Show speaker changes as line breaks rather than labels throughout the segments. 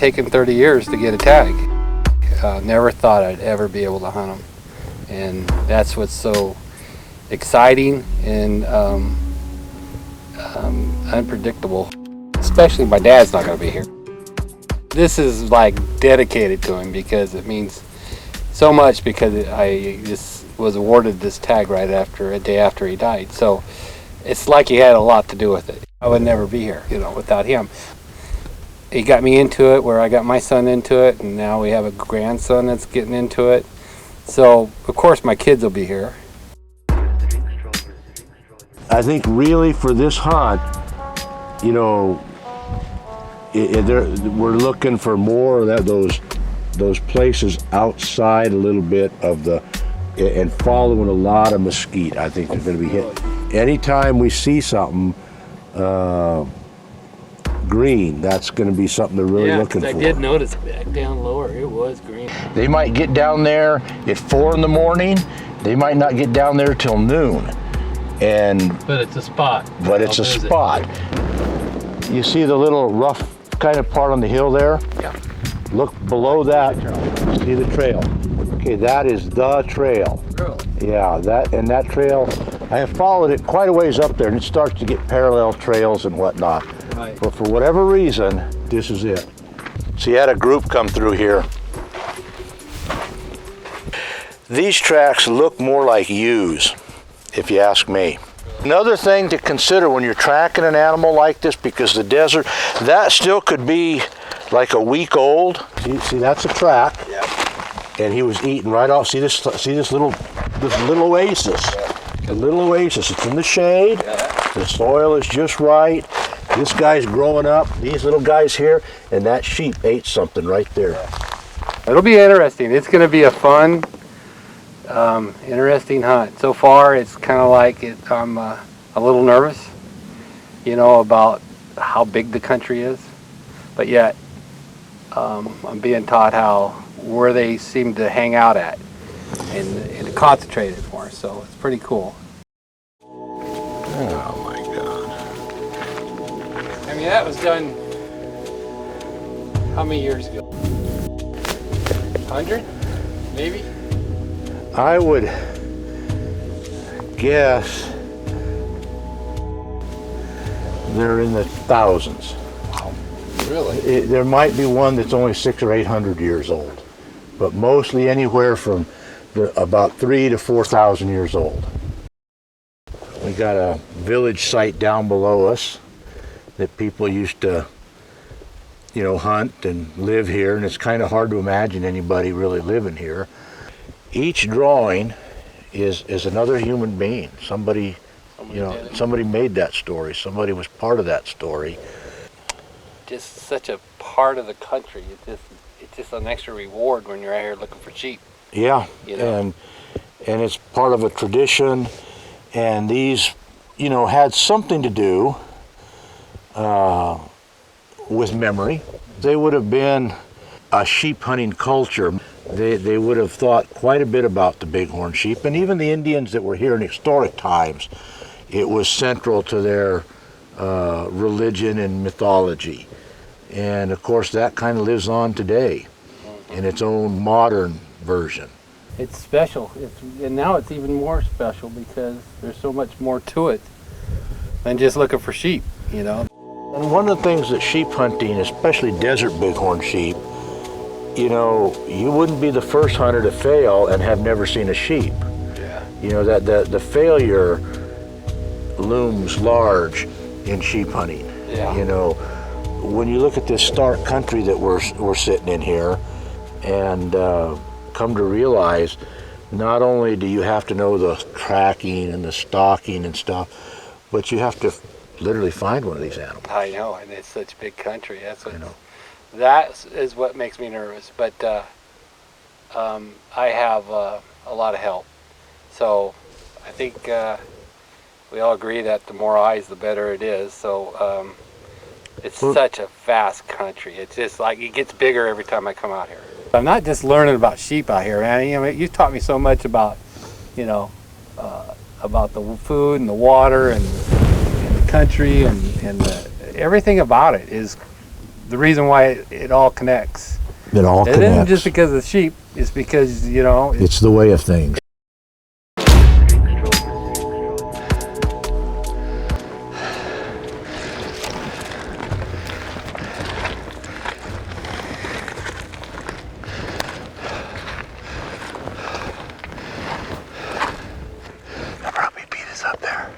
taken 30 years to get a tag. Never thought I'd ever be able to hunt them. And that's what's so exciting and unpredictable. Especially my dad's not going to be here. This is like dedicated to him because it means so much, because I just was awarded this tag right after, a day after he died. So it's like he had a lot to do with it. I would never be here, you know, without him. He got me into it where I got my son into it, and now we have a grandson that's getting into it. So of course my kids will be here.
I think really for this hunt, you know, we're looking for more of those places outside a little bit of the, and following a lot of mesquite. I think they're going to be hit. Anytime we see something green, that's going to be something they're really looking for.
I did notice back down lower, it was green.
They might get down there at 4 in the morning. They might not get down there till noon.
But it's a spot.
But it's a spot. You see the little rough kind of part on the hill there?
Yeah.
Look below that. See the trail. Okay, that is the trail.
Really?
Yeah, that trail, I have followed it quite a ways up there, and it starts to get parallel trails and whatnot.
Right.
But for whatever reason, this is it. So you had a group come through here. These tracks look more like U's, if you ask me. Another thing to consider when you're tracking an animal like this, because the desert, that still could be like a week old. See, that's a track.
Yeah.
And he was eating right off. See this little oasis.
Yeah.
The little oasis. It's in the shade.
Yeah.
The soil is just right. This guy's growing up. These little guys here, and that sheep ate something right there.
It'll be interesting. It's going to be a fun, interesting hunt. So far, it's kind of like I'm a little nervous, you know, about how big the country is, but yet I'm being taught where they seem to hang out at and concentrate it more. So it's pretty cool.
Oh my God!
I mean, that was done how many years ago? 100, maybe.
I would guess they're in the thousands.
Wow, really?
There might be one that's only 600 or 800 years old, but mostly anywhere from about 3,000 to 4,000 years old. We got a village site down below us that people used to, you know, hunt and live here, and it's kind of hard to imagine anybody really living here. Each drawing is another human being. Somebody made that story. Somebody was part of that story.
Just such a part of the country. It's just an extra reward when you're out here looking for sheep.
Yeah,
you know?
and it's part of a tradition, and these, you know, had something to do with memory. They would have been a sheep hunting culture. They would have thought quite a bit about the bighorn sheep, and even the Indians that were here in historic times, it was central to their religion and mythology. And of course that kind of lives on today in its own modern version.
It's special, and now it's even more special because there's so much more to it than just looking for sheep, you know.
And one of the things that sheep hunting, especially desert bighorn sheep, you know, you wouldn't be the first hunter to fail and have never seen a sheep.
Yeah.
You know, that the failure looms large in sheep hunting.
Yeah.
You know, when you look at this stark country that we're sitting in here, and come to realize, not only do you have to know the tracking and the stalking and stuff, but you have to literally find one of these animals.
I know, and it's such a big country. That's what,
you know.
That is what makes me nervous. But I have a lot of help, so I think we all agree that the more eyes, the better it is. So it's such a vast country. It's just like it gets bigger every time I come out here. I'm not just learning about sheep out here, man. You know, you taught me so much about, you know, about the food and the water and the country and everything about it is the reason why it all connects.
It all
It
connects.
isn't just because of the sheep. It's because, you know,
It's the way of things. They'll probably beat us up there.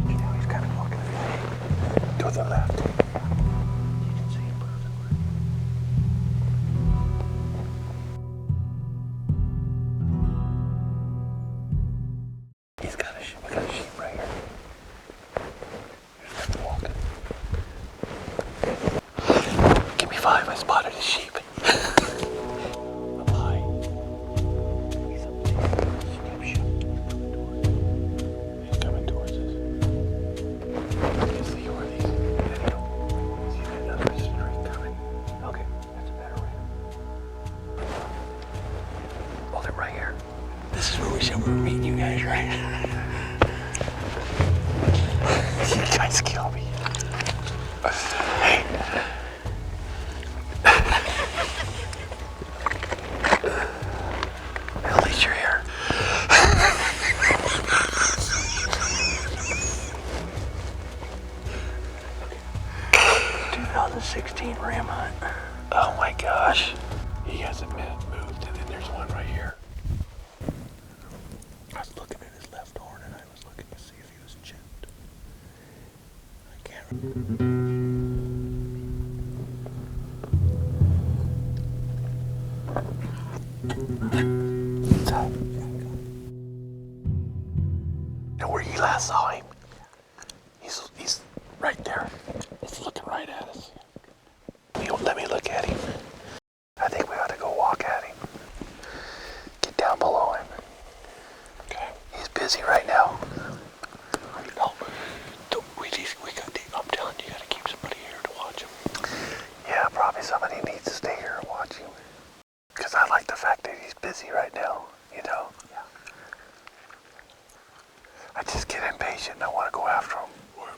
He's kind of walking to the left. You can see him perfectly. He's got a sheep. We got a sheep right here. Here's him walking. Give me 5. I spotted a sheep. Up high. He's up there. Step shot. He's coming towards us. You see where these? See another streak coming. Okay, that's a better ram. Oh, they're right here. This is where we said we were meeting you guys, right? You guys kill me. Hey. At least you're here. 2016 Ram Hunt. Oh my gosh. He hasn't moved, and then there's one right here. I was looking at his left horn, and I was looking to see if he was chipped. I can't remember. Know where you last saw him? He's right there. He's looking right at us. Let me look at him. I think we ought to go walk at him. Get down below him. Okay. He's busy right now. No, I'm telling you, you gotta keep somebody here to watch him. Yeah, probably somebody needs to stay here and watch him. Because I like the fact that he's busy right now, you know? Yeah. I just get impatient and I want to go after him.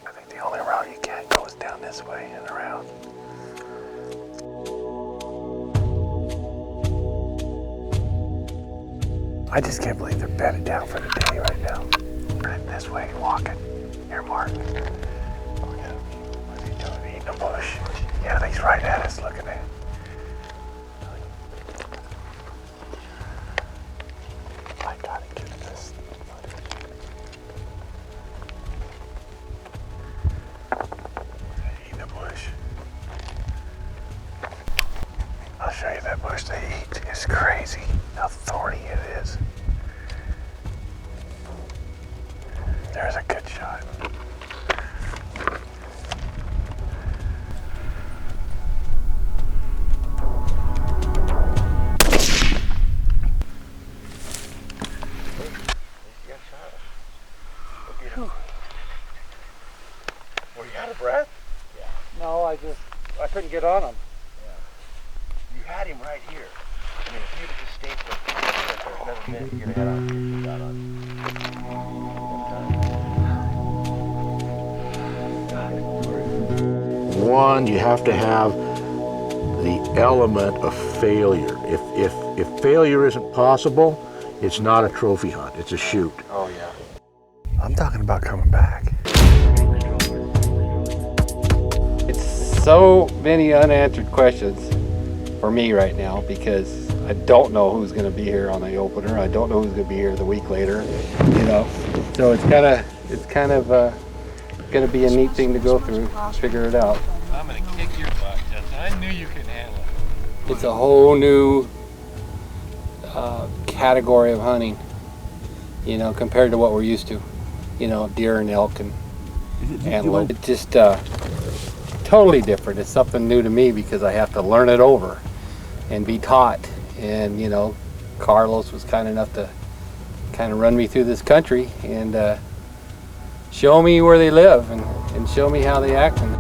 I think the only route you can go is down this way and around. I just can't believe they're bedded down for the day right now. Right this way, walking. Here, Mark. Look at him. What's he doing? Eating a bush. Yeah, he's right at us looking at it. I gotta get this footage. Eating a bush. I'll show you that bush they eat. It's crazy how thorny it is. There's a good shot. Were you out of breath?
Yeah. No, I couldn't get on him.
Yeah. You had him right here. I mean, if you'd have just stayed for a few minutes or another minute, you'd have had on. Got on. One, you have to have the element of failure. If failure isn't possible, it's not a trophy hunt. It's a shoot.
oh yeah.
I'm talking about coming back.
It's so many unanswered questions for me right now because I don't know who's going to be here on the opener. I don't know who's going to be here the week later, you know. So it's kind of going to be a neat thing to go through, figure it out.
I'm going to kick your butt, Justin. I knew you could handle it.
It's a whole new category of hunting, you know, compared to what we're used to, you know, deer and elk and antelope. It's just totally different. It's something new to me because I have to learn it over and be taught. And, you know, Carlos was kind enough to kind of run me through this country, and show me where they live and show me how they act. And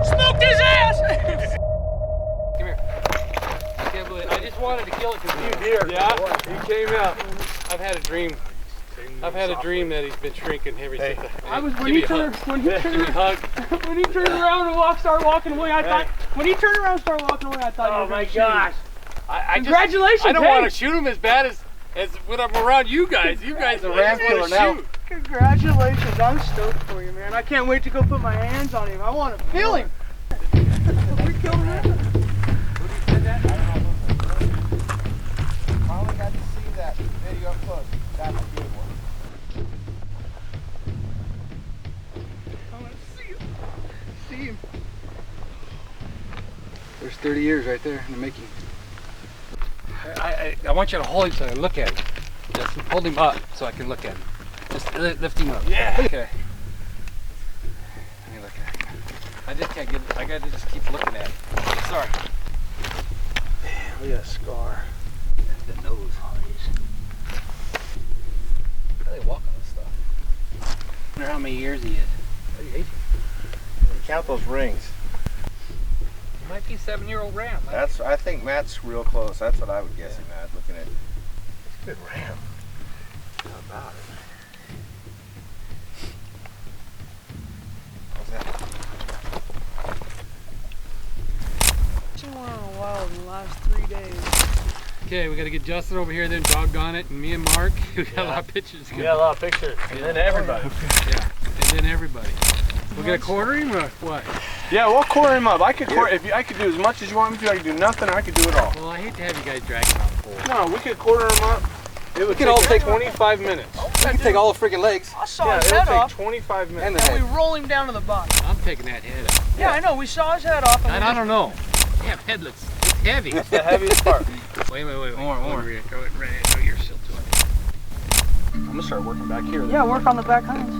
Smoked his ass!
come here. I can't believe I just wanted to kill it because
You deer.
Yeah,
He came out.
I've had a dream. I've had a dream that he's been shrinking ever since.
I was
Give
when
me
he
a
turned
hug.
when he
Give me a
turned
hug.
when he turned around and started walking away. I thought when he turned around and started walking away, I thought.
Oh
you were
my
gonna shoot
gosh!
him.
I
Congratulations!
I don't
hey.
want to shoot him as bad as when I'm around you guys. You guys are
ram killer now.
shoot.
Congratulations! I'm stoked for you, man. I can't wait to go put my hands on him. I want to feel him. We killed him.
Finally got to see that video up close. That's a good one.
I want to see him. See him.
There's 30 years right there in the making.
I want you to hold him so I can look at him. Just hold him up so I can look at him. Just lift him up. Yeah. Okay. Let me look at him. I just can't get. I gotta just keep looking at him. Sorry.
Look at that scar.
The nose.
How do they walk on this stuff? I wonder how many years he is.
Count those rings.
He might be a 7-year-old ram.
That's. I think Matt's real close. That's what I would guess him at. Looking at.
It's a good ram. How about it?
Somewhere in the wild in the last 3 days.
Okay, we gotta get Justin over here, then doggone it, and me and Mark. We got a lot of pictures.
We got a lot of pictures. And then everybody.
Yeah, and then everybody. We're gonna quarter him or what?
Yeah, we'll quarter him up. I could quarter, if you, I could do as much as you want me to. I could do nothing, or I could do it all.
Well, I hate to have you guys dragging on the pole.
No, we could quarter him up. It would
could
take
all
us
take-
25 minutes.
You can take all the freaking legs
I saw
Yeah,
his
it'll
head
take
off,
25 minutes.
and the
and we
head.
roll him down to the bottom.
I'm taking that head up.
Yeah, I know. We saw his head off.
And I don't know. Damn, headlets. It's heavy.
It's the heaviest part.
Wait.
More.
Throw it right. Throw your still to it.
I'm gonna start working back here.
Yeah, work on the back hands.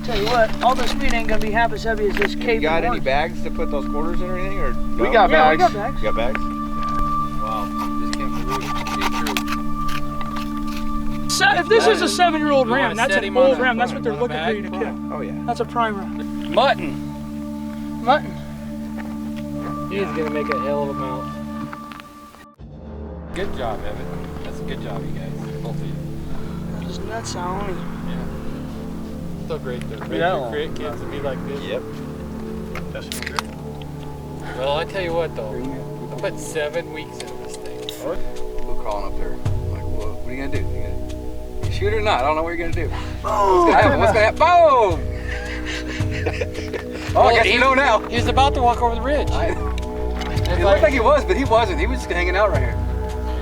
Tell you what, all this meat ain't gonna be half as heavy as this cave.
You got any bags to put those quarters in or anything? Or
We got
Yeah, we
bags.
got bags.
You got bags?
Wow, just can't believe it.
If this is a 7-year-old
You
ram,
wanna
that's
set
an
him on
old
a-
ram. That's what they're
on a
looking for
bag?
you to kill.
Oh yeah.
That's a prime ram.
Mutton.
Mutton.
He's gonna make a hell of a mount. Good job, Evan. That's a good job, you guys. Both of you.
Just nuts on him.
So great to raise
Yeah.
your great kids to be like this.
Yep.
Well, I tell you what though, I put 7 weeks into this thing.
Go crawling up there. Like, what are you gonna do? You shoot or not? I don't know what you're gonna do. What's gonna happen? What's gonna happen? Boom! Oh, I guess you know now.
He was about to walk over the ridge.
It looked like he was, but he wasn't. He was just hanging out right here.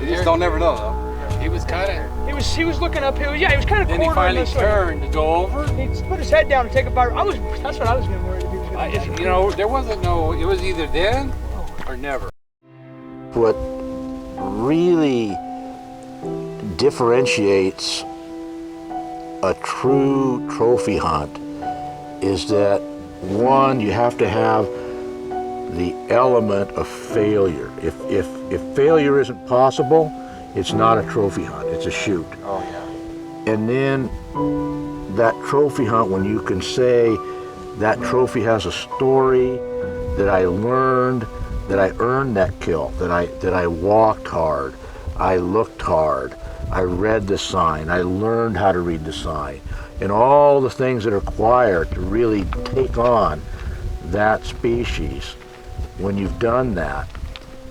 You just don't never know though.
He was kind of.
He was looking uphill. Yeah, he was kind of
Then he
quartering
finally
this way.
turned to go over.
He put his head down and take a bite. That's what I was getting worried if he was
I,
gonna.
you know, there wasn't no. It was either then or never.
What really differentiates a true trophy hunt is that, one, you have to have the element of failure. If failure isn't possible, it's not a trophy hunt, it's a shoot.
Oh yeah.
And then that trophy hunt, when you can say that trophy has a story, that I learned, that I earned that kill, that I walked hard, I looked hard, I read the sign, I learned how to read the sign, and all the things that are required to really take on that species. When you've done that,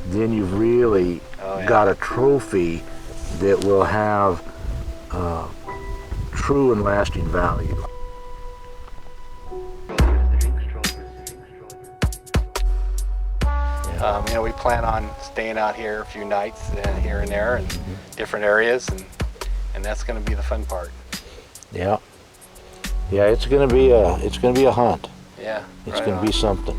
then you've really got a trophy that will have true and lasting value.
You know, we plan on staying out here a few nights and here and there in different areas, and that's going to be the fun part.
Yeah. Yeah, it's gonna be a hunt.
Yeah.
It's gonna be something.